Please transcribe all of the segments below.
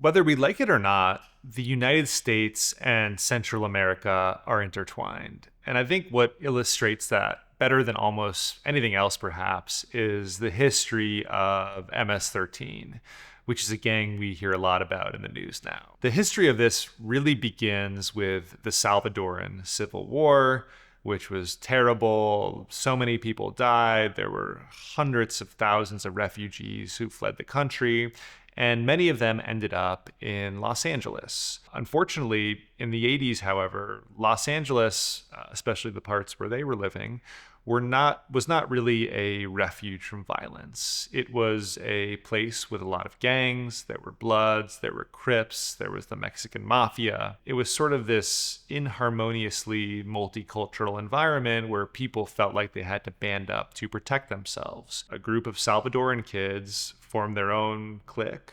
Whether we like it or not, the United States and Central America are intertwined. And I think what illustrates that better than almost anything else, perhaps, is the history of MS-13, which is a gang we hear a lot about in the news now. The history of this really begins with the Salvadoran Civil War, which was terrible. So many people died. There were hundreds of thousands of refugees who fled the country, and many of them ended up in Los Angeles. Unfortunately, in the 80s, however, Los Angeles, especially the parts where they were living, was not really a refuge from violence. It was a place with a lot of gangs. There were Bloods, there were Crips, there was the Mexican Mafia. It was sort of this inharmoniously multicultural environment where people felt like they had to band up to protect themselves. A group of Salvadoran kids formed their own clique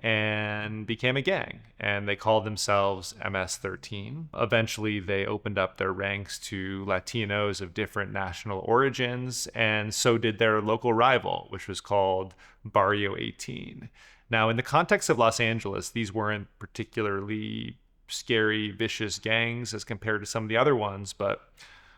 and became a gang, and they called themselves MS-13. Eventually, they opened up their ranks to Latinos of different national origins, and so did their local rival, which was called Barrio 18. Now, in the context of Los Angeles, these weren't particularly scary, vicious gangs as compared to some of the other ones, but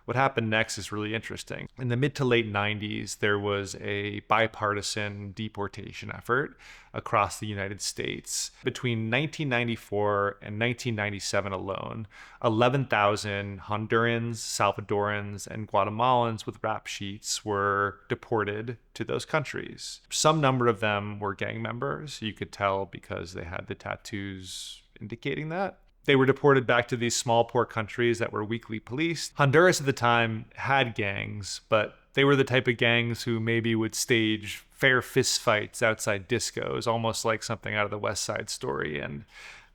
what happened next is really interesting. In the mid to late 90s, there was a bipartisan deportation effort across the United States. Between 1994 and 1997 alone, 11,000 Hondurans, Salvadorans, and Guatemalans with rap sheets were deported to those countries. Some number of them were gang members. You could tell because they had the tattoos indicating that. They were deported back to these small, poor countries that were weakly policed. Honduras at the time had gangs, but they were the type of gangs who maybe would stage fair fistfights outside discos, almost like something out of the West Side Story. And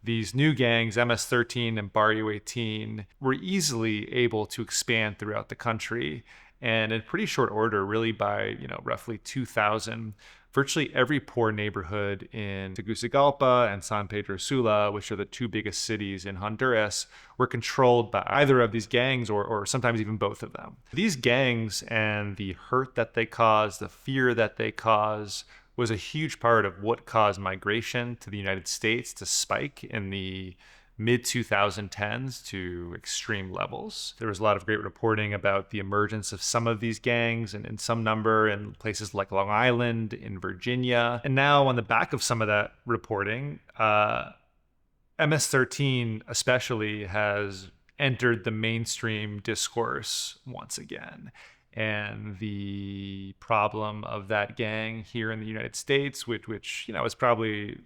these new gangs, MS-13 and Barrio 18, were easily able to expand throughout the country. And in pretty short order, really by roughly 2000, virtually every poor neighborhood in Tegucigalpa and San Pedro Sula, which are the two biggest cities in Honduras, were controlled by either of these gangs or sometimes even both of them. These gangs and the hurt that they cause, the fear that they cause, was a huge part of what caused migration to the United States to spike in the mid-2010s to extreme levels. There was a lot of great reporting about the emergence of some of these gangs and in some number in places like Long Island, in Virginia. And now on the back of some of that reporting, MS-13 especially has entered the mainstream discourse once again. And the problem of that gang here in the United States, which is probably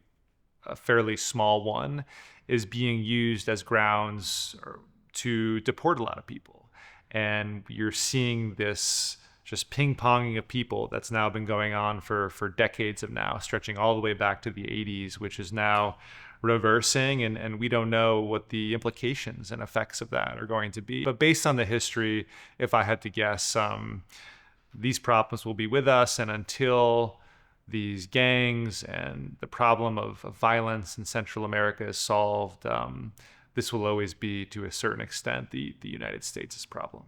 a fairly small one, is being used as grounds to deport a lot of people. And you're seeing this just ping-ponging of people that's now been going on for decades of now, stretching all the way back to the 80s, which is now reversing, and we don't know what the implications and effects of that are going to be. But based on the history, if I had to guess, these problems will be with us, and until these gangs and the problem of violence in Central America is solved, this will always be, to a certain extent, the United States' problem.